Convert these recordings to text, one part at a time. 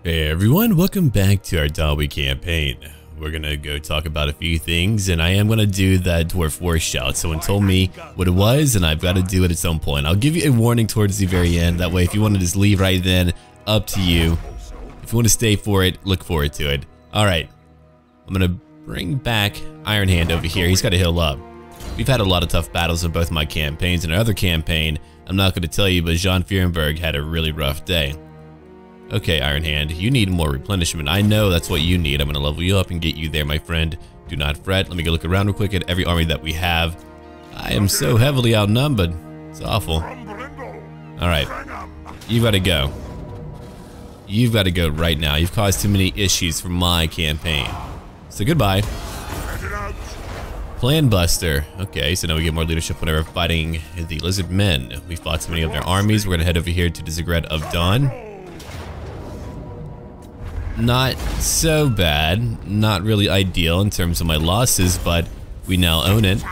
Hey everyone, welcome back to our Dawi campaign. We're gonna go talk about a few things, and I am gonna do that Dwarf War Shout. Someone told me what it was, and I've got to do it at some point. I'll give you a warning towards the very end. That way, if you want to just leave right then, up to you. If you want to stay for it, look forward to it. Alright, I'm gonna bring back Iron Hand over here. He's got to heal up. We've had a lot of tough battles in both my campaigns. In our other campaign, I'm not gonna tell you, but Jean Fierenberg had a really rough day. Okay, Iron Hand, you need more replenishment. I know that's what you need. I'm gonna level you up and get you there, my friend. Do not fret. Let me go look around real quick at every army that we have. I am so heavily outnumbered. It's awful. Alright, you've got to go. You've got to go right now. You've caused too many issues for my campaign. So goodbye. Plan Buster. Okay, so now we get more leadership whenever fighting the Lizard Men. We fought so many of their armies. We're gonna head over here to the Ziggurat of Dawn. Not so bad, not really ideal in terms of my losses, but we now own it.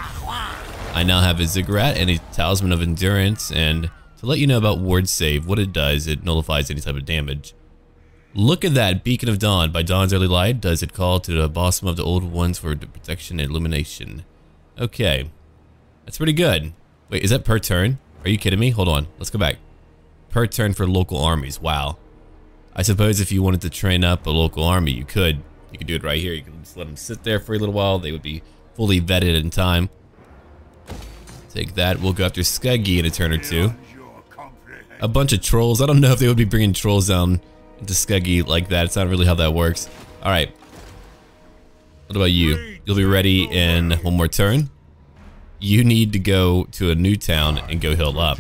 I now have a Ziggurat and a Talisman of Endurance, and to let you know about Ward Save, what it does, it nullifies any type of damage. Look at that, Beacon of Dawn. By dawn's early light, does it call to the bosom of the old ones for protection and illumination. Okay, that's pretty good. Wait, is that per turn? Are you kidding me? Hold on, let's go back. Per turn for local armies, wow. I suppose if you wanted to train up a local army, you could. You could do it right here. You could just let them sit there for a little while. They would be fully vetted in time. Take that. We'll go after Skeggi in a turn or two. A bunch of trolls. I don't know if they would be bringing trolls down into Skeggi like that. It's not really how that works. Alright. What about you? You'll be ready in one more turn. You need to go to a new town and go heal up.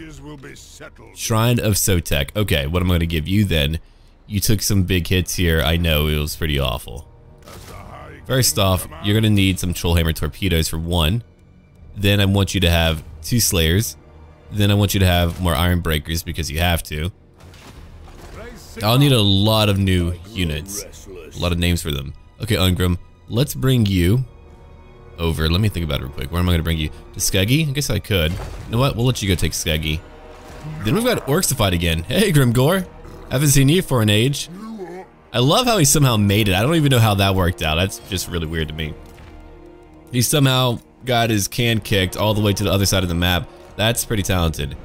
Shrine of Sotek. Okay, what am I going to give you then? You took some big hits here. I know, it was pretty awful. First off, you're going to need some Trollhammer torpedoes for one. Then I want you to have 2 Slayers. Then I want you to have more Iron Breakers because you have to. I'll need a lot of new units. A lot of names for them. Okay, Ungrim, let's bring you over. Let me think about it real quick. Where am I going to bring you? To Skeggi? I guess I could. You know what? We'll let you go take Skeggi. Then we've got Orcs to fight again. Hey, Grimgor. Haven't seen you for an age. I love how he somehow made it. I don't even know how that worked out. That's just really weird to me. He somehow got his can kicked all the way to the other side of the map. That's pretty talented.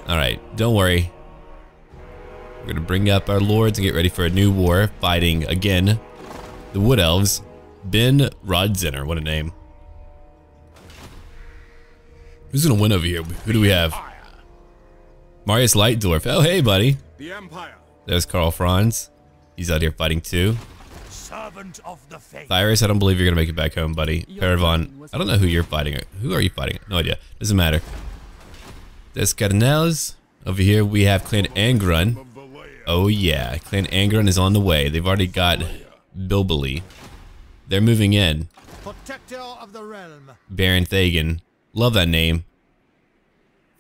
Alright, don't worry. We're gonna bring up our lords and get ready for a new war, fighting, again, the Wood Elves. Ben Rodzinner, what a name. Who's gonna win over here? Who do we have? Marius Lightdorf. Oh, hey, buddy. The Empire. There's Karl Franz. He's out here fighting too. Servant of the faith. Thyris, I don't believe you're gonna make it back home, buddy. Paravan, I don't know who you're fighting. Who are you fighting? No idea. Doesn't matter. There's Cardinals. Over here we have Clan Angrun. Oh yeah, Clan Angrun is on the way. They've already got Bilbili. They're moving in. Protector of the realm. Baron Thagan. Love that name.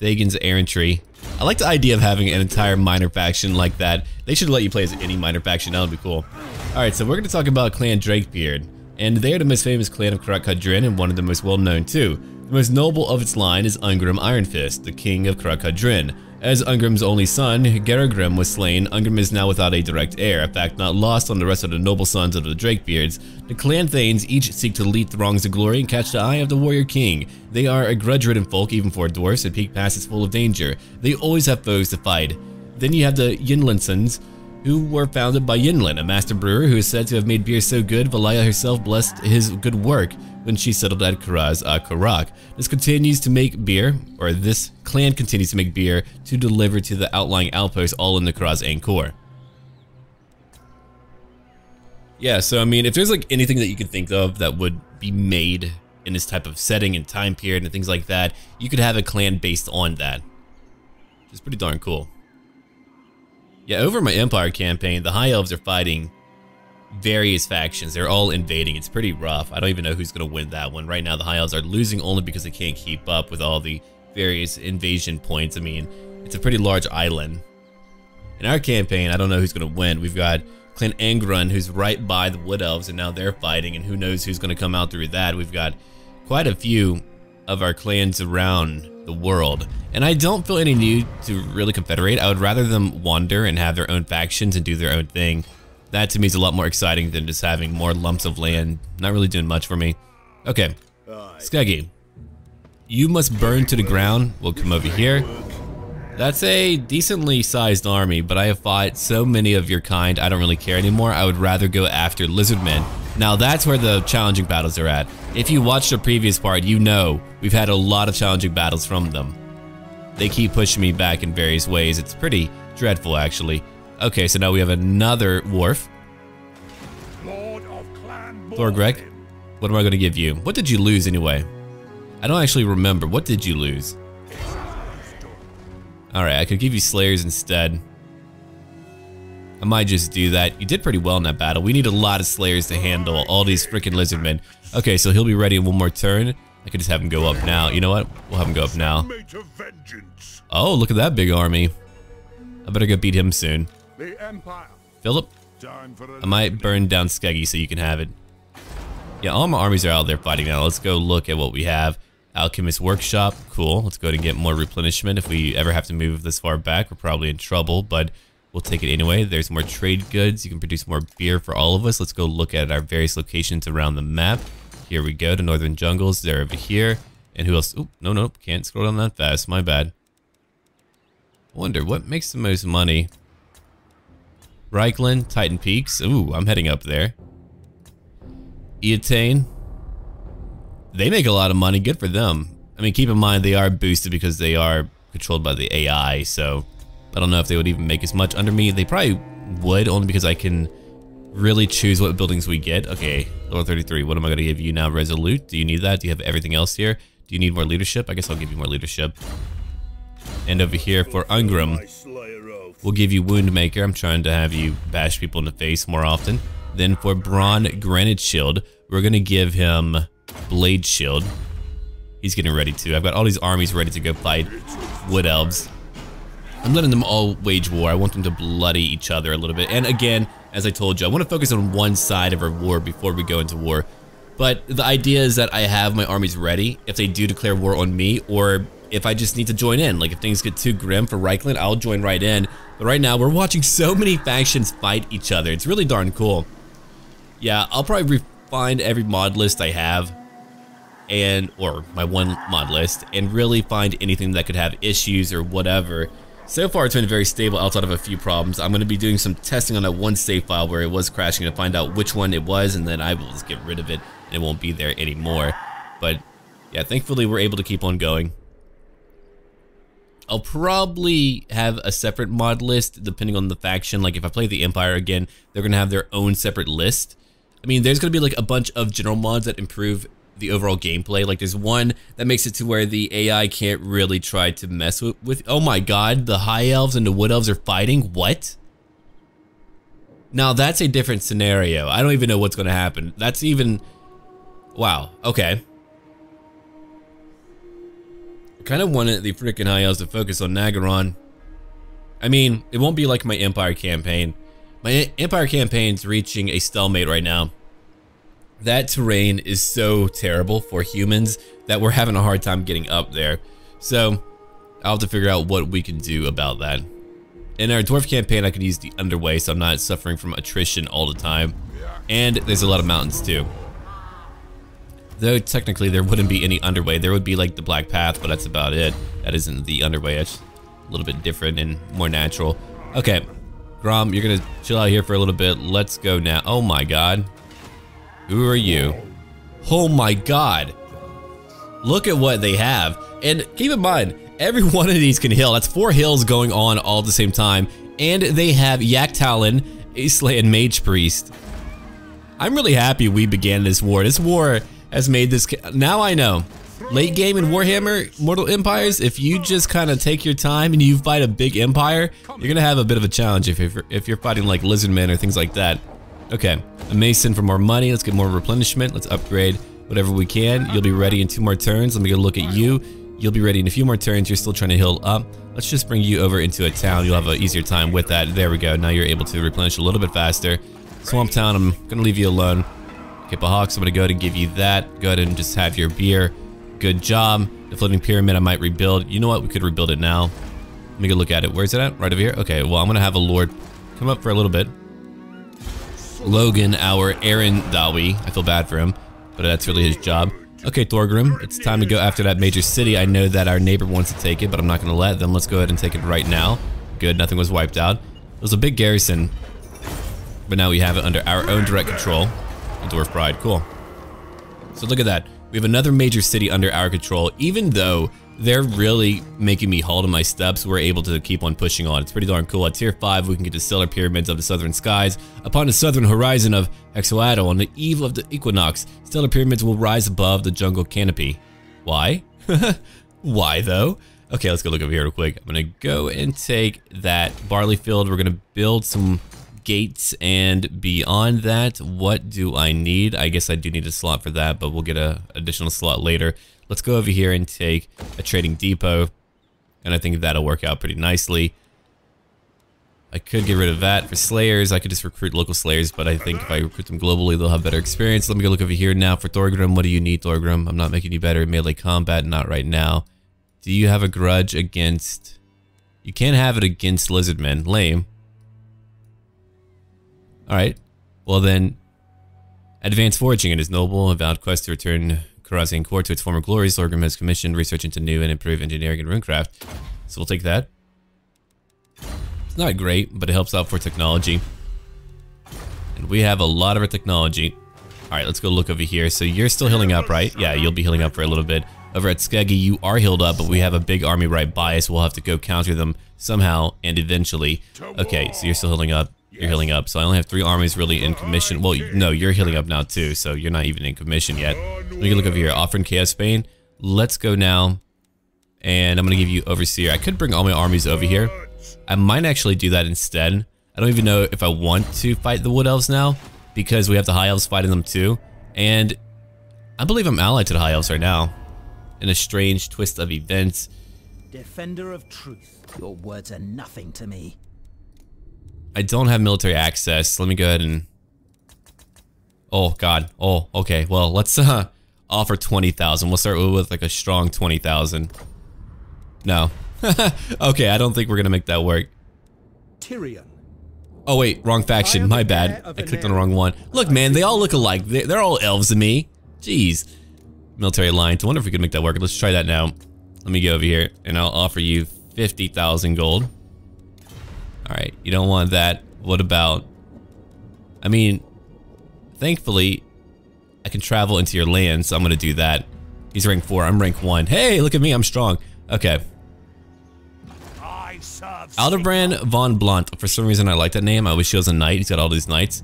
Thagan's Errantry. I like the idea of having an entire minor faction like that. They should let you play as any minor faction. That would be cool. Alright, so we're going to talk about Clan Drakebeard. And they are the most famous clan of Karak-Kadrin and one of the most well-known too. The most noble of its line is Ungrim Ironfist, the king of Karak-Kadrin. As Ungrim's only son, Garagrim was slain, Ungrim is now without a direct heir, a fact not lost on the rest of the noble sons of the Drakebeards. The clan thanes each seek to lead throngs of glory and catch the eye of the warrior king. They are a grudge-ridden folk, even for dwarfs, and Peak Pass is full of danger. They always have foes to fight. Then you have the Yinlinsons, who were founded by Yinlin, a master brewer who is said to have made beer so good Valaya herself blessed his good work when she settled at Karaz Karak. This clan continues to make beer to deliver to the outlying outposts all in the Karaz Angkor. Yeah, so I mean, if there's like anything that you can think of that would be made in this type of setting and time period and things like that, you could have a clan based on that. Which is pretty darn cool. Yeah, over my Empire campaign, the High Elves are fighting various factions. They're all invading. It's pretty rough. I don't even know who's going to win that one. Right now, the High Elves are losing only because they can't keep up with all the various invasion points. I mean, it's a pretty large island. In our campaign, I don't know who's going to win. We've got Clan Angrun, who's right by the Wood Elves, and now they're fighting, and who knows who's going to come out through that. We've got quite a few of our clans around the world. And I don't feel any need to really confederate. I would rather them wander and have their own factions and do their own thing. That to me is a lot more exciting than just having more lumps of land. Not really doing much for me. Okay, Skeggy, you must burn to the ground. We'll come over here. That's a decently sized army, but I have fought so many of your kind, I don't really care anymore. I would rather go after lizardmen. Now that's where the challenging battles are at. If you watched the previous part, you know we've had a lot of challenging battles from them. They keep pushing me back in various ways. It's pretty dreadful, actually. Okay, so now we have another wharf. Thorgreg, what am I going to give you? What did you lose anyway? I don't actually remember. What did you lose? Alright, I could give you Slayers instead. I might just do that. You did pretty well in that battle. We need a lot of Slayers to handle all these freaking lizardmen. Okay, so he'll be ready in one more turn. I could just have him go up now. You know what? We'll have him go up now. Oh, look at that big army. I better go beat him soon. Philip, I might burn down Skeggy so you can have it. Yeah, all my armies are out there fighting now. Let's go look at what we have. Alchemist Workshop, cool. Let's go ahead and get more replenishment. If we ever have to move this far back, we're probably in trouble, but we'll take it anyway. There's more trade goods. You can produce more beer for all of us. Let's go look at our various locations around the map. Here we go, the Northern Jungles. They're over here. And who else? Oh, no, can't scroll down that fast. My bad. I wonder, what makes the most money? Reichland, Titan Peaks. Ooh, I'm heading up there. Eatane. They make a lot of money, good for them. I mean, keep in mind they are boosted because they are controlled by the AI, so I don't know if they would even make as much under me. They probably would, only because I can really choose what buildings we get. Okay, level 33, what am I going to give you now? Resolute, do you need that? Do you have everything else here? Do you need more leadership? I guess I'll give you more leadership. And over here for Ungram, we'll give you Woundmaker. I'm trying to have you bash people in the face more often. Then for Braun Granite Shield, we're going to give him Blade Shield. He's getting ready to. I've got all these armies ready to go fight Wood Elves. I'm letting them all wage war. I want them to bloody each other a little bit. And again, as I told you, I want to focus on one side of our war before we go into war. But the idea is that I have my armies ready if they do declare war on me, or if I just need to join in. Like if things get too grim for Reichland, I'll join right in. But right now, we're watching so many factions fight each other. It's really darn cool. Yeah, I'll probably refine every mod list I have, or my one mod list, and really find anything that could have issues or whatever. So far, it's been very stable outside of a few problems. I'm going to be doing some testing on that one save file where it was crashing to find out which one it was, and then I will just get rid of it, and it won't be there anymore. But yeah, thankfully, we're able to keep on going. I'll probably have a separate mod list depending on the faction. Like if I play the Empire again, they're going to have their own separate list. I mean, there's going to be like a bunch of general mods that improve the overall gameplay. Like there's one that makes it to where the AI can't really try to mess with oh my god, the High Elves and the Wood Elves are fighting? What? Now that's a different scenario. I don't even know what's going to happen. That's even... Wow, okay. I kind of wanted the freaking High Elves to focus on Nagaron. I mean, it won't be like my Empire campaign. My Empire campaign's reaching a stalemate right now. That terrain is so terrible for humans that we're having a hard time getting up there. So I'll have to figure out what we can do about that. In our Dwarf campaign, I can use the Underway, so I'm not suffering from attrition all the time. And there's a lot of mountains too. Though technically there wouldn't be any Underway. There would be like the Black Path, but that's about it. That isn't the Underway. It's a little bit different and more natural. Okay. Grom, you're gonna chill out here for a little bit. Let's go now. Oh my god. Who are you? Oh my god. Look at what they have. And keep in mind, every one of these can heal. That's 4 hills going on all at the same time. And they have Yak Talon, Aesla, and Mage Priest. I'm really happy we began this war. This war has made this... Now I know. Late game in Warhammer Mortal Empires, if you just kind of take your time and you fight a big empire, you're gonna have a bit of a challenge if you're fighting like Lizardmen or things like that. Okay, a Mason for more money. Let's get more replenishment. Let's upgrade whatever we can. You'll be ready in 2 more turns. Let me go look at you. You'll be ready in a few more turns. You're still trying to heal up. Let's just bring you over into a town. You'll have an easier time with that. There we go. Now you're able to replenish a little bit faster. Swamp Town, I'm gonna leave you alone. Okay, Bahawks, I'm gonna go ahead and give you that. Go ahead and just have your beer. Good job. The floating pyramid I might rebuild. You know what? We could rebuild it now. Let me go look at it. Where's it at? Right over here? Okay, well, I'm gonna have a lord come up for a little bit. Logan, our Arendawi. I feel bad for him, but that's really his job. Okay, Thorgrim, it's time to go after that major city. I know that our neighbor wants to take it, but I'm not gonna let them. Let's go ahead and take it right now. Good, nothing was wiped out. It was a big garrison, but now we have it under our own direct control. The Dwarf Pride, cool. So look at that. We have another major city under our control. Even though they're really making me halt in my steps, we're able to keep on pushing on. It's pretty darn cool. At tier 5, we can get the stellar pyramids of the southern skies. Upon the southern horizon of Hexoadal, on the eve of the equinox, stellar pyramids will rise above the jungle canopy. Why? Why though? Okay, let's go look over here real quick. I'm gonna go and take that barley field. We're gonna build some gates, and beyond that, what do I need? I guess I do need a slot for that, but we'll get a additional slot later. Let's go over here and take a trading depot, and I think that'll work out pretty nicely. I could get rid of that for slayers. I could just recruit local slayers, but I think if I recruit them globally, they'll have better experience. Let me go look over here now for Thorgrim. What do you need, Thorgrim? I'm not making you better in melee combat, not right now. Do you have a grudge against... You can't have it against lizardmen. Lame. Alright, well then, advanced foraging. It is noble, a vowed quest to return Karazian Court to its former glories. Thorgrim has commissioned research into new and improved engineering and runecraft. So we'll take that. It's not great, but it helps out for technology. And we have a lot of our technology. Alright, let's go look over here. So you're still healing up, right? Yeah, you'll be healing up for a little bit. Over at Skeggi, you are healed up, but we have a big army right by us. We'll have to go counter them somehow and eventually. Okay, so you're still healing up. You're healing up, so I only have 3 armies really in commission. Well, no, you're healing up now too, so you're not even in commission yet. Let me look over here. Offering Chaos Bane. Let's go now, and I'm gonna give you Overseer. I could bring all my armies over here. I might actually do that instead. I don't even know if I want to fight the Wood Elves now, because we have the High Elves fighting them too, and I believe I'm allied to the High Elves right now. In a strange twist of events. Defender of truth, your words are nothing to me. I don't have military access. Let me go ahead and... Oh, God. Oh, okay. Well, let's offer 20,000. We'll start with like a strong 20,000. No. Okay, I don't think we're going to make that work. Tyrion. Oh, wait. Wrong faction. My bad. I clicked on the wrong one. Look, man. They all look alike. They're all elves to me. Jeez. Military alliance. I wonder if we could make that work. Let's try that now. Let me go over here, and I'll offer you 50,000 gold. Alright, you don't want that. What about... I mean, thankfully, I can travel into your land, so I'm gonna do that. He's rank 4, I'm rank 1. Hey, look at me, I'm strong. Okay. Aldebrand von Blunt. For some reason, I like that name. I wish he was a knight. He's got all these knights.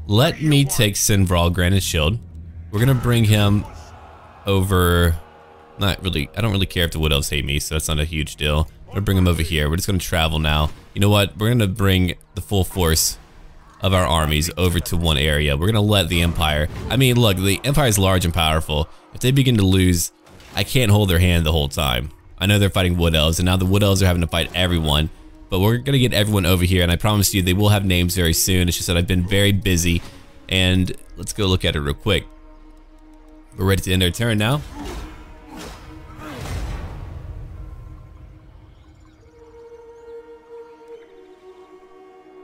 Let me take Sinvral, Granite Shield. We're gonna bring him over... Not really. I don't really care if the Wood Elves hate me, so that's not a huge deal. I'm gonna bring him over here. We're just gonna travel now. You know what? We're gonna bring the full force of our armies over to one area. We're gonna let the Empire... I mean, look, the Empire is large and powerful. If they begin to lose, I can't hold their hand the whole time. I know they're fighting Wood Elves, and now the Wood Elves are having to fight everyone. But we're gonna get everyone over here, and I promise you they will have names very soon. It's just that I've been very busy, and let's go look at it real quick. We're ready to end our turn now.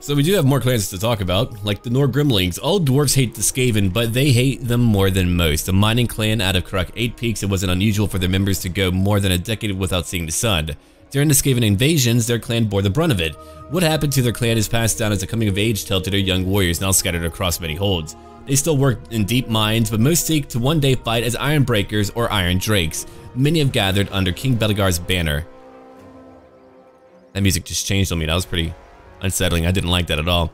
So we do have more clans to talk about, like the Norgrimlings. All dwarves hate the Skaven, but they hate them more than most. A mining clan out of Karak 8 Peaks, it wasn't unusual for their members to go more than a decade without seeing the sun. During the Skaven invasions, their clan bore the brunt of it. What happened to their clan is passed down as a coming-of-age tale to their young warriors, now scattered across many holds. They still work in deep mines, but most seek to one day fight as Iron Breakers or Iron Drakes. Many have gathered under King Belegar's banner. That music just changed on me. That was pretty unsettling. I didn't like that at all.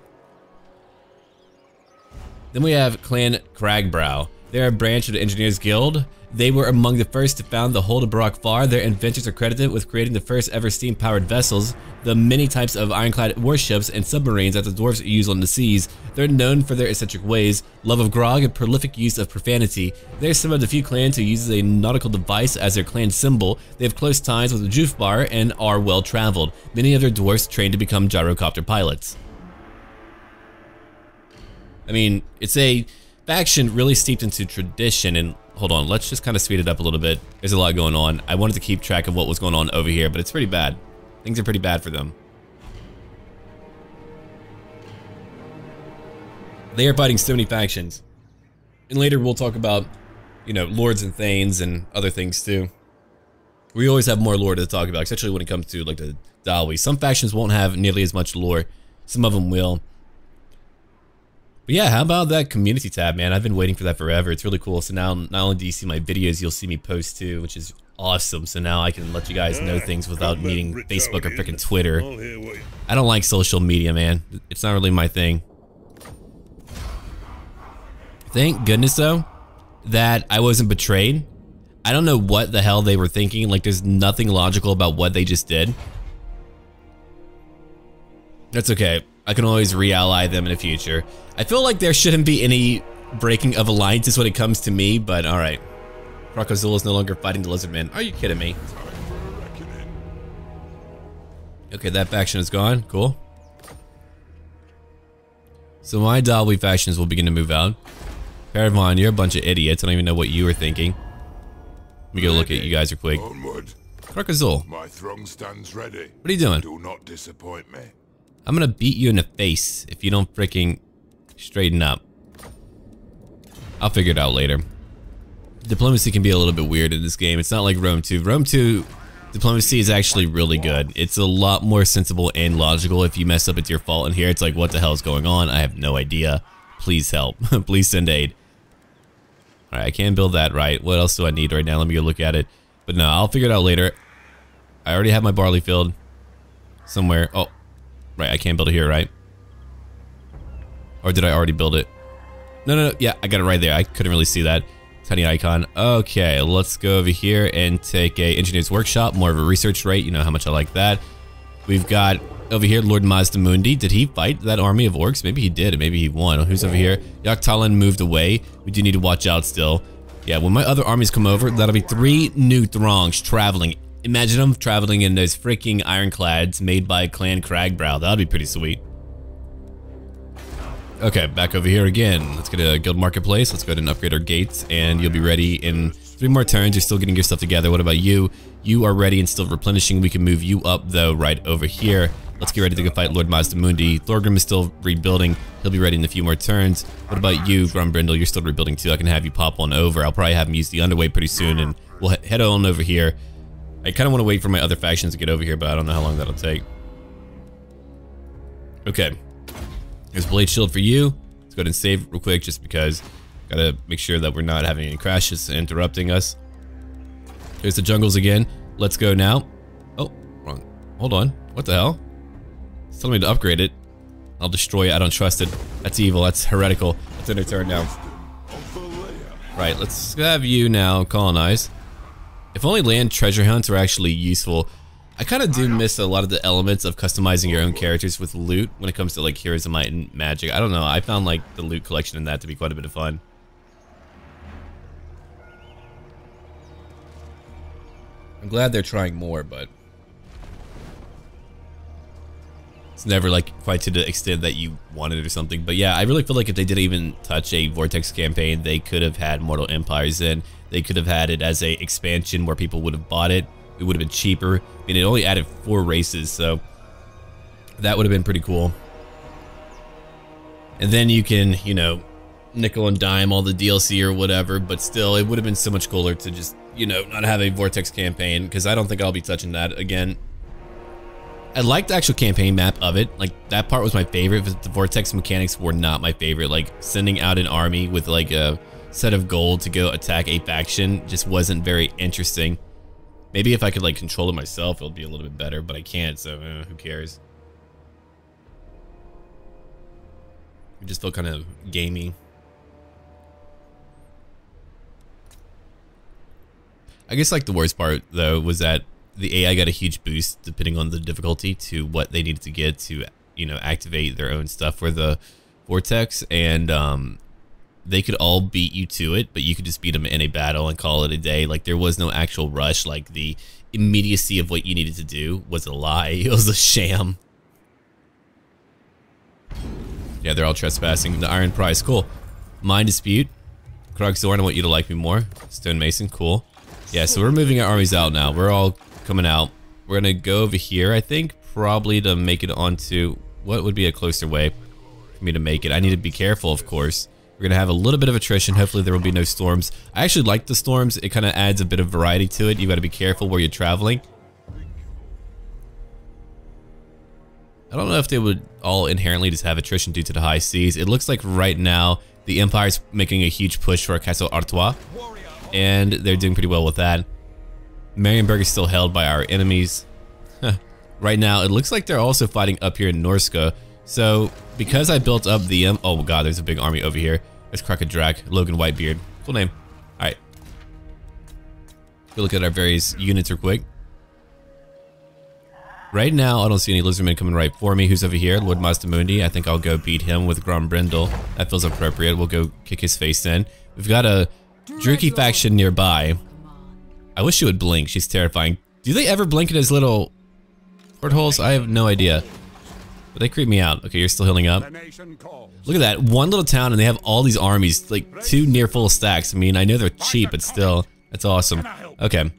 Then we have Clan Cragbrow. They're a branch of the Engineers Guild. They were among the first to found the Hold of Barak Far. Their inventors are credited with creating the first ever steam-powered vessels, the many types of ironclad warships and submarines that the dwarves use on the seas. They're known for their eccentric ways, love of grog, and prolific use of profanity. They're some of the few clans who uses a nautical device as their clan symbol. They have close ties with the Jufbar and are well-traveled. Many of their dwarves trained to become gyrocopter pilots. I mean, it's a faction really steeped into tradition, and hold on, let's just kind of speed it up a little bit. There's a lot going on. I wanted to keep track of what was going on over here, but it's pretty bad. Things are pretty bad for them. They are fighting so many factions. And later we'll talk about, you know, lords and thanes and other things too. We always have more lore to talk about, especially when it comes to like the Dawi. Some factions won't have nearly as much lore. Some of them will. But yeah, how about that community tab, man? I've been waiting for that forever. It's really cool. So now, not only do you see my videos, you'll see me post too, which is awesome. So now I can let you guys know things without needing Facebook or freaking Twitter. I don't like social media, man. It's not really my thing. Thank goodness, though, that I wasn't betrayed. I don't know what the hell they were thinking. Like, there's nothing logical about what they just did. That's okay. I can always re-ally them in the future. I feel like there shouldn't be any breaking of alliances when it comes to me, but alright. Croc Azul is no longer fighting the Lizardmen. Are you kidding me? Okay, that faction is gone. Cool. So my Dawi factions will begin to move out. Paravon, you're a bunch of idiots. I don't even know what you were thinking. Let me go look at you guys real quick. Croc Azul. My throng stands ready. What are you doing? Do not disappoint me. I'm gonna beat you in the face if you don't freaking straighten up. I'll figure it out later. Diplomacy can be a little bit weird in this game. It's not like Rome 2. Rome 2 diplomacy is actually really good. It's a lot more sensible and logical. If you mess up, it's your fault. And here it's like, what the hell is going on? I have no idea. Please help. Please send aid. Alright, I can build that right. What else do I need right now? Let me go look at it. But no, I'll figure it out later. I already have my barley field somewhere. Oh, right, I can't build it here, right? Or did I already build it? No, yeah, I got it right there. I couldn't really see that tiny icon. Okay, let's go over here and take a engineer's workshop, more of a research rate. You know how much I like that. We've got over here Lord Mazdamundi. Did he fight that army of orcs? Maybe he did, maybe he won. Who's over here? Yaktalan moved away. We do need to watch out still. Yeah, when my other armies come over, that'll be 3 new throngs traveling. Imagine them traveling in those freaking ironclads made by Clan Cragbrow. That'll be pretty sweet. Okay, back over here again. Let's get a guild marketplace. Let's go ahead and upgrade our gates, and you'll be ready in 3 more turns. You're still getting your stuff together. What about you? You are ready and still replenishing. We can move you up, though, right over here. Let's get ready to go fight Lord Mazdamundi. Thorgrim is still rebuilding. He'll be ready in a few more turns. What about you, Grumbrindle? You're still rebuilding, too. I can have you pop on over. I'll probably have him use the underway pretty soon, and we'll head on over here. I kind of want to wait for my other factions to get over here, but I don't know how long that'll take. Okay. There's Blade Shield for you. Let's go ahead and save real quick just because. Gotta make sure that we're not having any crashes interrupting us. There's the jungles again. Let's go now. Oh, wrong. Hold on. What the hell? It's telling me to upgrade it. I'll destroy it. I don't trust it. That's evil. That's heretical. It's in their turn now. Right, let's have you now colonize. If only land treasure hunts were actually useful. I kind of do miss a lot of the elements of customizing your own characters with loot when it comes to like Heroes of Might and Magic. I don't know. I found like the loot collection in that to be quite a bit of fun. I'm glad they're trying more, but it's never like quite to the extent that you wanted or something. But yeah, I really feel like if they didn't even touch a Vortex campaign, they could have had Mortal Empires in. They could have had it as a expansion where people would have bought it. It would have been cheaper. I mean, it only added 4 races, so that would have been pretty cool. And then you can, you know, nickel and dime all the DLC or whatever, but still, it would have been so much cooler to just, you know, not have a Vortex campaign, because I don't think I'll be touching that again. I liked the actual campaign map of it. Like, that part was my favorite, but the Vortex mechanics were not my favorite. Like, sending out an army with, like, a set of gold to go attack a faction just wasn't very interesting. Maybe if I could like control it myself, it'll be a little bit better, but I can't, so who cares? It just felt kind of gamey. I guess like the worst part though was that the AI got a huge boost depending on the difficulty to what they needed to get to, you know, activate their own stuff for the Vortex, and they could all beat you to it, but you could just beat them in a battle and call it a day. Like, there was no actual rush. Like, the immediacy of what you needed to do was a lie. It was a sham. Yeah, they're all trespassing. The Iron Prize. Cool. Mine Dispute. Krugthorn, I want you to like me more. Stonemason, cool. Yeah, so we're moving our armies out now. We're all coming out. We're gonna go over here, I think, probably to make it onto what would be a closer way for me to make it. I need to be careful, of course. We're gonna have a little bit of attrition. Hopefully there will be no storms. I actually like the storms. It kind of adds a bit of variety to it. You got to be careful where you're traveling. I don't know if they would all inherently just have attrition due to the high seas. It looks like right now the Empire's making a huge push for Castle Artois, and they're doing pretty well with that. Marienburg is still held by our enemies. Right now, it looks like they're also fighting up here in Norska. So, because I built up the... oh god, there's a big army over here. There's Krakadrak, Logan Whitebeard. Cool name. Alright. We'll look at our various units real quick. Right now, I don't see any lizardmen coming right for me. Who's over here? Lord Mazdamundi. I think I'll go beat him with Grombrindle. That feels appropriate. We'll go kick his face in. We've got a Druchii faction nearby. I wish she would blink. She's terrifying. Do they ever blink in his little portholes? I have no idea. But they creep me out. Okay, you're still healing up. Look at that. One little town and they have all these armies. Like 2 near full stacks. I mean, I know they're cheap, but still. That's awesome. Okay.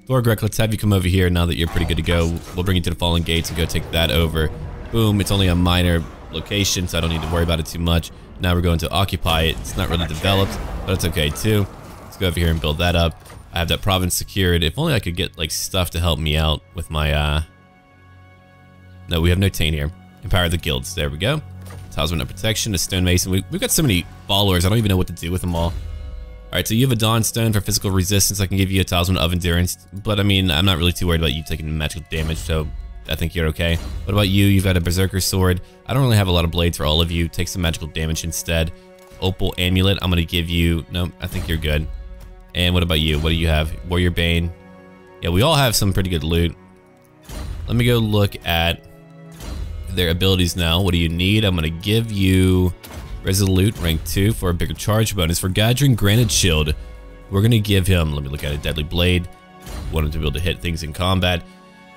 Thorgrek, let's have you come over here now that you're pretty good to go. We'll bring you to the Fallen Gates and go take that over. Boom. It's only a minor location, so I don't need to worry about it too much. Now we're going to occupy it. It's not really developed, but it's okay too. Let's go over here and build that up. I have that province secured. If only I could get like stuff to help me out with my no, we have no Tain here. Empower the guilds. There we go. Talisman of Protection, a Stonemason. We've got so many followers, I don't even know what to do with them all. Alright, so you have a Dawn Stone for physical resistance. I can give you a Talisman of Endurance, but I mean, I'm not really too worried about you taking magical damage, so I think you're okay. What about you? You've got a Berserker Sword. I don't really have a lot of blades for all of you. Take some magical damage instead. Opal Amulet, I'm going to give you... No, I think you're good. And what about you? What do you have? Warrior Bane. Yeah, we all have some pretty good loot. Let me go look at their abilities now. What do you need? I'm going to give you Resolute, rank 2 for a bigger charge bonus. For Gadrin Granite Shield, we're going to give him, let me look at it, Deadly Blade. Want him to be able to hit things in combat.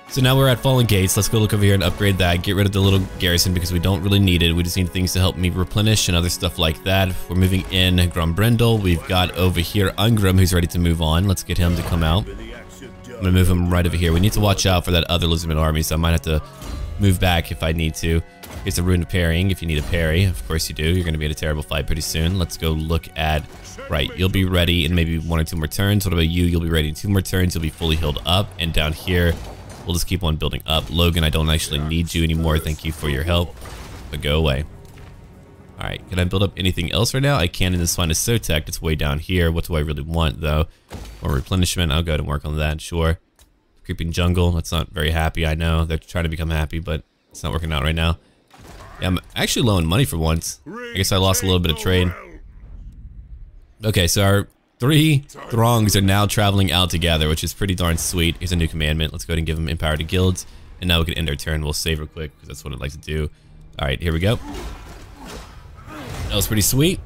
So now we're at Fallen Gates. Let's go look over here and upgrade that. Get rid of the little garrison because we don't really need it. We just need things to help me replenish and other stuff like that. We're moving in Grombrindle. We've got over here Ungrim who's ready to move on. Let's get him to come out. I'm going to move him right over here. We need to watch out for that other Lizardman army, so I might have to move back if I need to. Here's a rune of parrying if you need a parry. Of course you do. You're going to be in a terrible fight pretty soon. Let's go look at... Right, you'll be ready in maybe 1 or 2 more turns. What about you? You'll be ready in 2 more turns. You'll be fully healed up. And down here, we'll just keep on building up. Logan, I don't actually need you anymore. Thank you for your help. But go away. Alright, can I build up anything else right now? I can in this Spine of Sotek. It's way down here. What do I really want, though? More replenishment. I'll go ahead and work on that, sure. Creeping Jungle. That's not very happy, I know. They're trying to become happy, but it's not working out right now. Yeah, I'm actually low on money for once. I guess I lost a little bit of trade. Okay, so our 3 throngs are now traveling out together, which is pretty darn sweet. Here's a new commandment. Let's go ahead and give them Empower to Guilds. And now we can end our turn. We'll save real quick, because that's what I'd like to do. Alright, here we go. That was pretty sweet.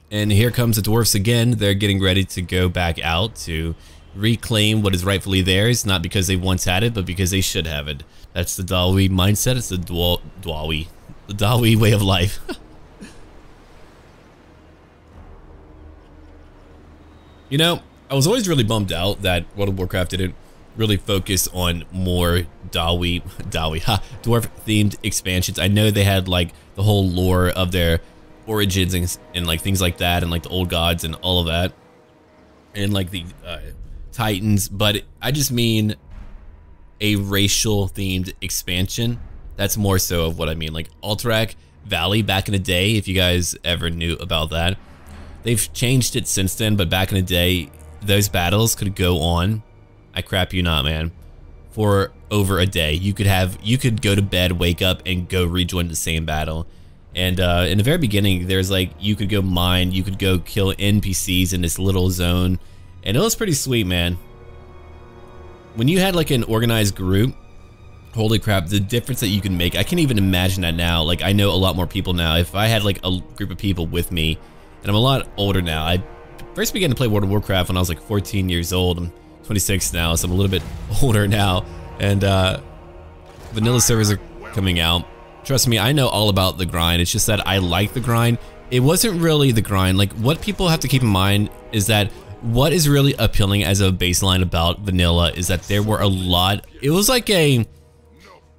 And here comes the dwarfs again. They're getting ready to go back out to reclaim what is rightfully theirs, not because they once had it, but because they should have it. That's the Dawi mindset. It's the Dawi way of life. You know, I was always really bummed out that World of Warcraft didn't really focus on more dwarf themed expansions. I know they had like the whole lore of their origins and like things like that, and like the old gods and all of that, and like the Titans, but I just mean a racial themed expansion. That's more so of what I mean. Like Alterac Valley back in the day, if you guys ever knew about that. They've changed it since then, but back in the day, those battles could go on, I crap you not, man, for over a day. You could go to bed, wake up, and go rejoin the same battle. And in the very beginning, there's like, you could go mine, you could go kill NPCs in this little zone, and it was pretty sweet, man. When you had like an organized group, holy crap, the difference that you can make, I can't even imagine that now. Like, I know a lot more people now. If I had like a group of people with me, and I'm a lot older now. I first began to play World of Warcraft when I was like 14 years old. I'm 26 now, so I'm a little bit older now. And vanilla servers are coming out. Trust me, I know all about the grind. It's just that I like the grind it wasn't really the grind. Like, what people have to keep in mind is that what is really appealing as a baseline about vanilla is that there were a lot, it was like a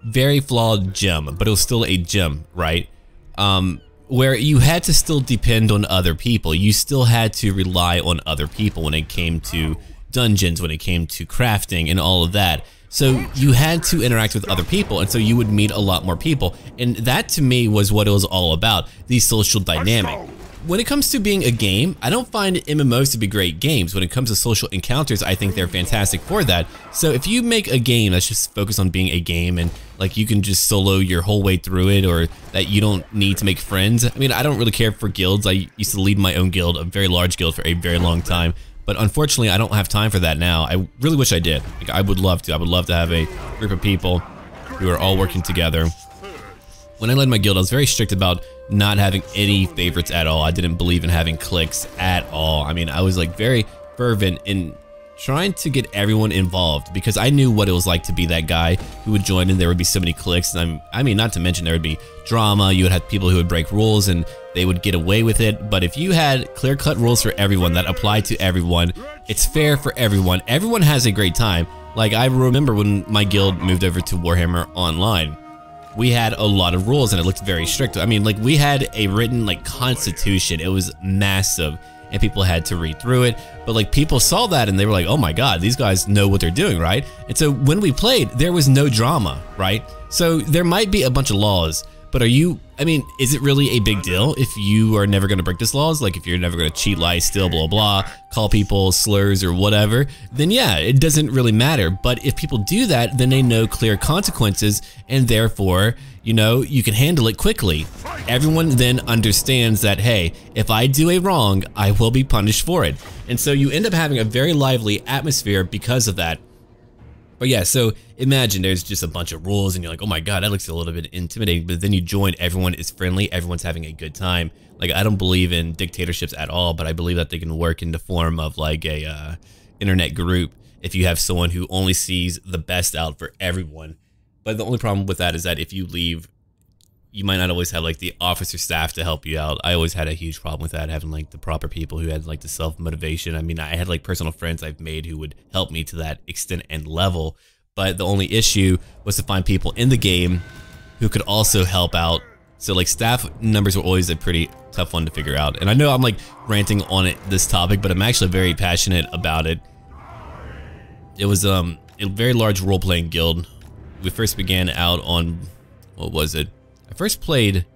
very flawed gem, but it was still a gem, right? Where you had to still depend on other people. You still had to rely on other people when it came to dungeons, when it came to crafting and all of that. So you had to interact with other people, and so you would meet a lot more people. And that to me was what it was all about, the social dynamic. When it comes to being a game, I don't find MMOs to be great games. When it comes to social encounters, I think they're fantastic for that. So if you make a game that's just focused on being a game and like you can just solo your whole way through it, or that you don't need to make friends. I mean, I don't really care for guilds. I used to lead my own guild, a very large guild, for a very long time. But unfortunately, I don't have time for that now. I really wish I did. Like, I would love to. I would love to have a group of people who are all working together. When I led my guild, I was very strict about not having any favorites at all. I didn't believe in having cliques at all. I mean, I was like very fervent in trying to get everyone involved because I knew what it was like to be that guy who would join and there would be so many cliques. And I mean, not to mention there would be drama. You would have people who would break rules and they would get away with it. But if you had clear-cut rules for everyone that applied to everyone, it's fair for everyone. Everyone has a great time. Like, I remember when my guild moved over to Warhammer Online, we had a lot of rules and it looked very strict. I mean, like, we had a written like constitution. It was massive and people had to read through it. But like, people saw that and they were like, oh my God, these guys know what they're doing, right? And so when we played, there was no drama, right? So there might be a bunch of laws, but I mean, is it really a big deal if you are never gonna break these laws? Like, if you're never gonna cheat, lie, steal, blah, blah, call people slurs or whatever, then yeah, it doesn't really matter. But if people do that, then they know clear consequences, and therefore, you know, you can handle it quickly. Everyone then understands that, hey, if I do a wrong, I will be punished for it. And so you end up having a very lively atmosphere because of that. But yeah, so imagine there's just a bunch of rules and you're like, oh my God, that looks a little bit intimidating. But then you join, everyone is friendly, everyone's having a good time. Like, I don't believe in dictatorships at all, but I believe that they can work in the form of like a internet group if you have someone who only sees the best out for everyone. But the only problem with that is that if you leave, you might not always have like the officer staff to help you out. I always had a huge problem with that, having like the proper people who had like the self-motivation. I mean, I had like personal friends I've made who would help me to that extent and level, but the only issue was to find people in the game who could also help out. So like, staff numbers were always a pretty tough one to figure out. And I know I'm like ranting on this topic, but I'm actually very passionate about it. It was a very large role-playing guild. We first began out on, what was it? I first played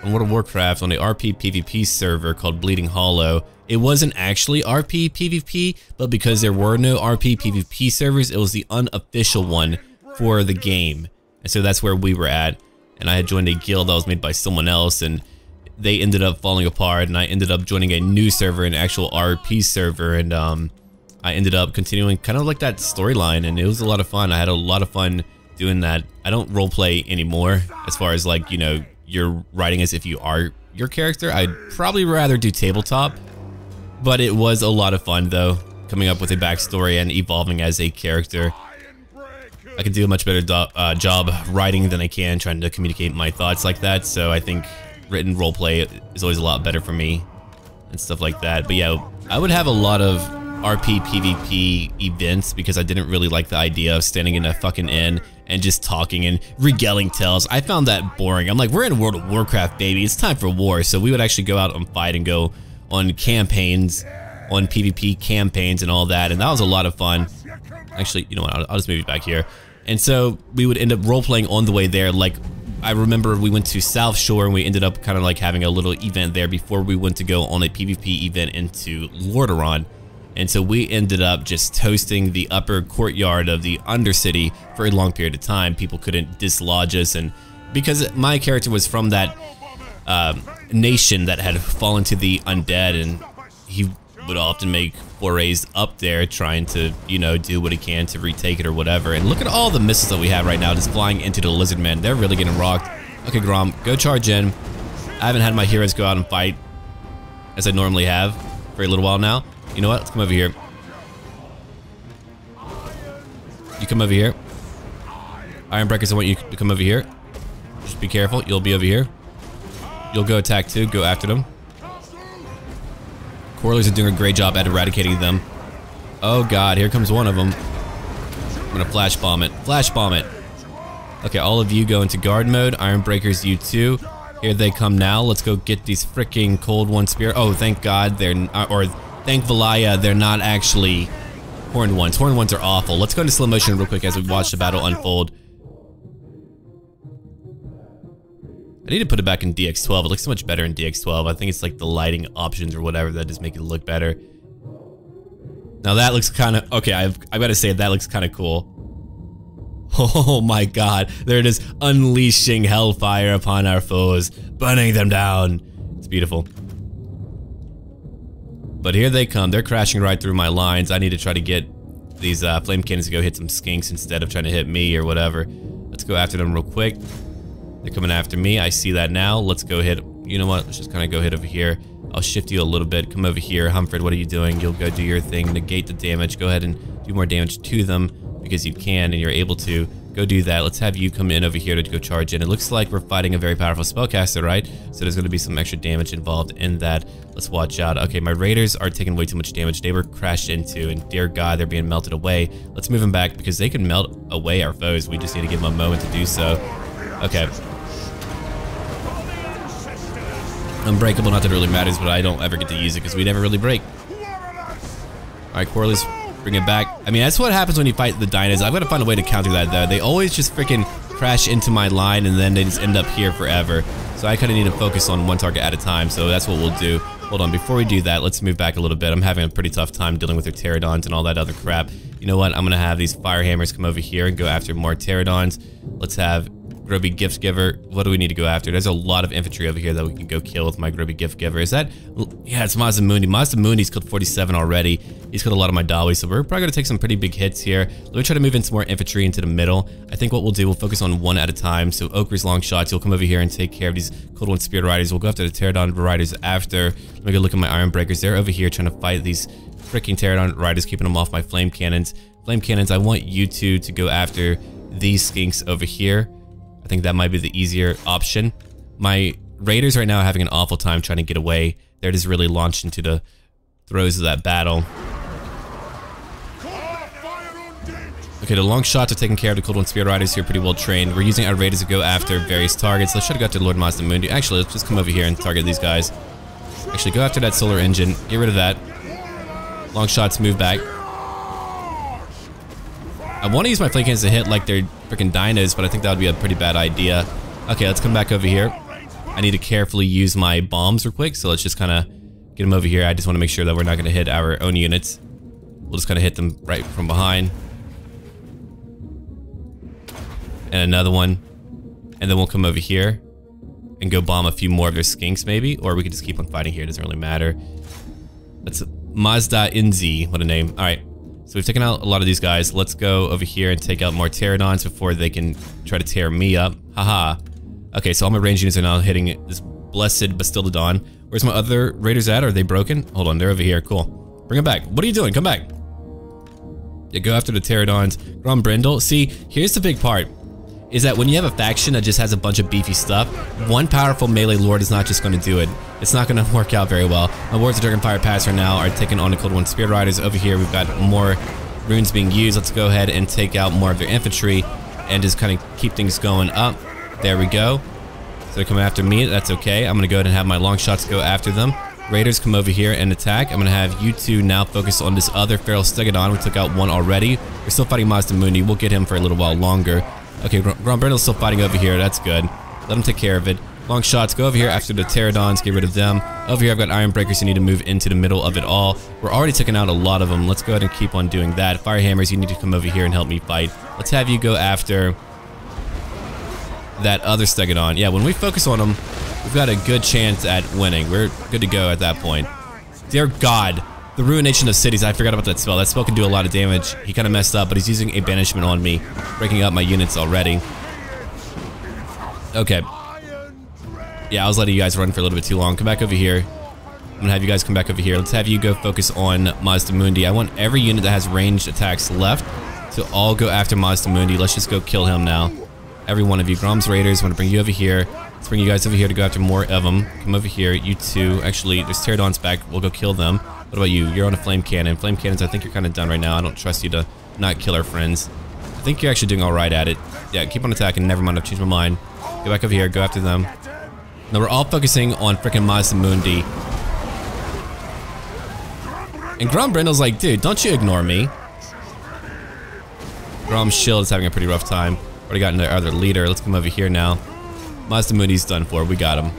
on World of Warcraft on a RP PvP server called Bleeding Hollow. It wasn't actually RP PvP, but because there were no RP PvP servers, it was the unofficial one for the game. And so that's where we were at. And I had joined a guild that was made by someone else, and they ended up falling apart, and I ended up joining a new server, an actual RP server, and I ended up continuing kind of like that storyline, and it was a lot of fun. I had a lot of fun doing that. I don't roleplay anymore as far as like, you know, you're writing as if you are your character. I'd probably rather do tabletop, but it was a lot of fun though, coming up with a backstory and evolving as a character. I can do a much better job writing than I can trying to communicate my thoughts like that, so I think written roleplay is always a lot better for me and stuff like that. But yeah, I would have a lot of RP PvP events because I didn't really like the idea of standing in a fucking inn and just talking and regaling tales. I found that boring. I'm like, we're in World of Warcraft, baby. It's time for war. So we would actually go out and fight and go on campaigns, on PvP campaigns and all that. And that was a lot of fun. Actually, you know what? I'll just move you back here. And so we would end up role-playing on the way there. Like, I remember we went to South Shore and we ended up kind of like having a little event there before we went to go on a PvP event into Lordaeron. And so we ended up just toasting the upper courtyard of the Undercity for a long period of time. People couldn't dislodge us, and because my character was from that nation that had fallen to the undead, and he would often make forays up there trying to, you know, do what he can to retake it or whatever. And look at all the missiles that we have right now just flying into the Lizardmen. They're really getting rocked. Okay, Grom, go charge in. I haven't had my heroes go out and fight as I normally have for a little while now. You know what? Let's come over here. You come over here. Ironbreakers, I want you to come over here. Just be careful. You'll be over here. You'll go attack too. Go after them. Corlers are doing a great job at eradicating them. Oh god, here comes one of them. I'm gonna flash bomb it. Flash bomb it. Okay, all of you go into guard mode. Iron Breakers, you too. Here they come now. Let's go get these freaking Cold One Spear. Oh, thank God they're or thank Valaya, they're not actually Horned Ones. Horned Ones are awful. Let's go into slow motion real quick as we watch the battle unfold. I need to put it back in DX12. It looks so much better in DX12. I think it's like the lighting options or whatever that just make it look better. Now that looks kind of okay. I've got to say that looks kind of cool. Oh my god, there it is, unleashing hellfire upon our foes, burning them down. It's beautiful. But here they come, they're crashing right through my lines. I need to try to get these flame cannons to go hit some skinks instead of trying to hit me or whatever. Let's go after them real quick. They're coming after me, I see that now. Let's go hit, you know what, let's just kind of go hit over here. I'll shift you a little bit, come over here. Humfred, what are you doing? You'll go do your thing, negate the damage, go ahead and do more damage to them. Because you can and you're able to go do that. Let's have you come in over here to go charge in. It looks like we're fighting a very powerful spellcaster, right? So there's going to be some extra damage involved in that. Let's watch out. Okay, my raiders are taking way too much damage. They were crashed into, and dear God, they're being melted away. Let's move them back because they can melt away our foes. We just need to give them a moment to do so. Okay. Unbreakable, not that it really matters, but I don't ever get to use it because we never really break. Alright, Corlys. Bring it back. I mean, that's what happens when you fight the Dynas. I've got to find a way to counter that, though. They always just freaking crash into my line, and then they just end up here forever. So I kind of need to focus on one target at a time, so that's what we'll do. Hold on, before we do that, let's move back a little bit. I'm having a pretty tough time dealing with their Pterodons and all that other crap. You know what? I'm going to have these Firehammers come over here and go after more Pterodons. Let's have Grubby Gift Giver. What do we need to go after? There's a lot of infantry over here that we can go kill with my Grubby Gift Giver. Is that... Yeah, it's Masamune. Masamune's killed 47 already. He's killed a lot of my Dawi, so we're probably going to take some pretty big hits here. Let me try to move in some more infantry into the middle. I think what we'll do, we'll focus on one at a time. So Oaker's long shots, you'll come over here and take care of these Cold One Spear Riders. We'll go after the Pterodon Riders after. Let me go look at my Iron Breakers. They're over here trying to fight these freaking Pterodon Riders, keeping them off my Flame Cannons. Flame Cannons, I want you two to go after these skinks over here. I think that might be the easier option. My Raiders right now are having an awful time trying to get away. They're just really launched into the throes of that battle. Okay, the long shots are taking care of the Cold One Spear Riders here, pretty well trained. We're using our Raiders to go after various targets. Let's try to go after Lord Masamune. Actually, let's just come over here and target these guys. Actually, go after that solar engine. Get rid of that. Long shots, move back. I want to use my flame cannons to hit like they're freaking Dynas, but I think that would be a pretty bad idea. Okay, let's come back over here. I need to carefully use my bombs real quick, so let's just kind of get them over here. I just want to make sure that we're not going to hit our own units. We'll just kind of hit them right from behind. And another one. And then we'll come over here and go bomb a few more of their skinks maybe, or we could just keep on fighting here. It doesn't really matter. That's Mazda Inzi. What a name. All right. So we've taken out a lot of these guys. Let's go over here and take out more Pterodons before they can try to tear me up. Haha. Okay, so all my range units are now hitting this blessed Bastildodon. Where's my other raiders at? Are they broken? Hold on, they're over here. Cool. Bring them back. What are you doing? Come back. Yeah, go after the Pterodons. Grombrindle. See, here's the big part. Is that when you have a faction that just has a bunch of beefy stuff, one powerful melee lord is not just going to do it. It's not going to work out very well. My Wards of Dragonfire Pass right now are taking on the Cold One Spear Riders. Over here, we've got more runes being used. Let's go ahead and take out more of their infantry and just kind of keep things going up. There we go. So they're coming after me. That's okay. I'm going to go ahead and have my long shots go after them. Raiders come over here and attack. I'm going to have you two now focus on this other Feral Stegodon. We took out one already. We're still fighting Masamune. We'll get him for a little while longer. Okay, Grombrindle's still fighting over here. That's good. Let him take care of it. Long shots. Go over here after the Pterodons. Get rid of them. Over here, I've got Iron Breakers. You need to move into the middle of it all. We're already taking out a lot of them. Let's go ahead and keep on doing that. Firehammers, you need to come over here and help me fight. Let's have you go after that other Stegodon. Yeah, when we focus on them, we've got a good chance at winning. We're good to go at that point. Dear God. The Ruination of Cities, I forgot about that spell. That spell can do a lot of damage. He kind of messed up, but he's using a banishment on me, breaking up my units already. Okay. Yeah, I was letting you guys run for a little bit too long. Come back over here. I'm gonna have you guys come back over here. Let's have you go focus on Mazdamundi. I want every unit that has ranged attacks left to all go after Mazdamundi. Let's just go kill him now. Every one of you. Grom's Raiders, I want to bring you over here. Let's bring you guys over here to go after more of them. Come over here, you two. Actually, there's Pterodons back. We'll go kill them. What about you? You're on a flame cannon. Flame cannons, I think you're kind of done right now. I don't trust you to not kill our friends. I think you're actually doing all right at it. Yeah, keep on attacking. Never mind, I've changed my mind. Go back over here. Go after them. Now we're all focusing on freaking Mazda Mundi. And Grombrindle's like, dude, don't you ignore me. Grom's shield is having a pretty rough time. Already gotten their other leader. Let's come over here now. Mazda Mundi's done for. We got him.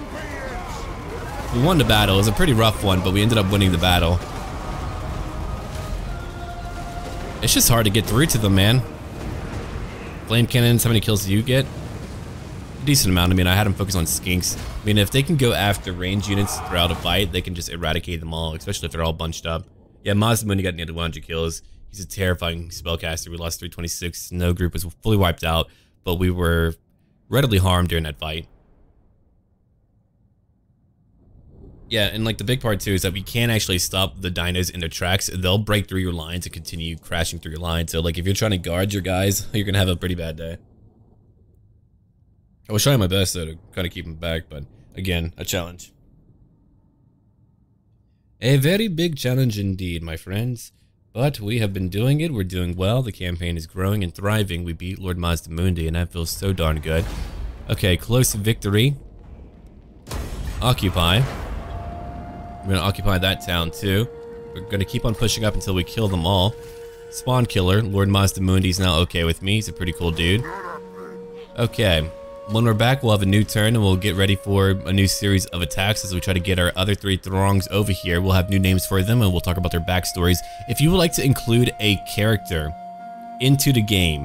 We won the battle. It was a pretty rough one, but we ended up winning the battle. It's just hard to get through to them, man. Flame cannons, how many kills do you get? A decent amount. I mean, I had them focus on skinks. I mean, if they can go after range units throughout a fight, they can just eradicate them all, especially if they're all bunched up. Yeah, Mazda Mundi got nearly 100 kills. He's a terrifying spellcaster. We lost 326. No group was fully wiped out, but we were readily harmed during that fight. Yeah, and like the big part too is that we can't actually stop the dinos in their tracks. They'll break through your lines and continue crashing through your lines. So like if you're trying to guard your guys, you're gonna have a pretty bad day. I was trying my best though to kind of keep them back, but again, a challenge. A very big challenge indeed, my friends. But we have been doing it. We're doing well. The campaign is growing and thriving. We beat Lord Mazda Mundi, and that feels so darn good. Okay, close victory. Occupy. We're going to occupy that town, too. We're going to keep on pushing up until we kill them all. Spawn Killer. Lord Mazda Mundi's now okay with me. He's a pretty cool dude. Okay. When we're back, we'll have a new turn, and we'll get ready for a new series of attacks as we try to get our other 3 throngs over here. We'll have new names for them, and we'll talk about their backstories. If you would like to include a character into the game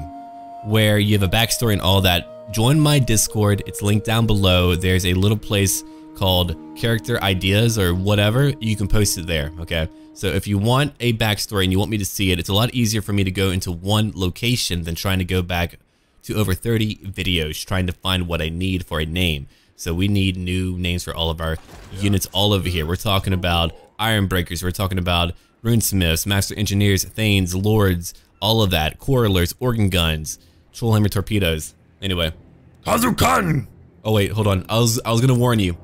where you have a backstory and all that, join my Discord. It's linked down below. There's a little place called Character Ideas or whatever. You can post it there, okay? So if you want a backstory and you want me to see it, it's a lot easier for me to go into one location than trying to go back to over 30 videos trying to find what I need for a name. So we need new names for all of our units all over here. We're talking about Iron Breakers, we're talking about Runesmiths, Master Engineers, Thanes, Lords, all of that. Quarrelers, Organ Guns, Trollhammer Torpedoes. Anyway. Kazukan! Oh wait, hold on. I was gonna warn you.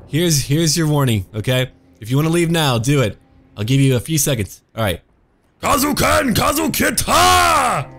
Here's your warning, okay? If you want to leave now, do it. I'll give you a few seconds. Alright. Kazukan! Kazukita!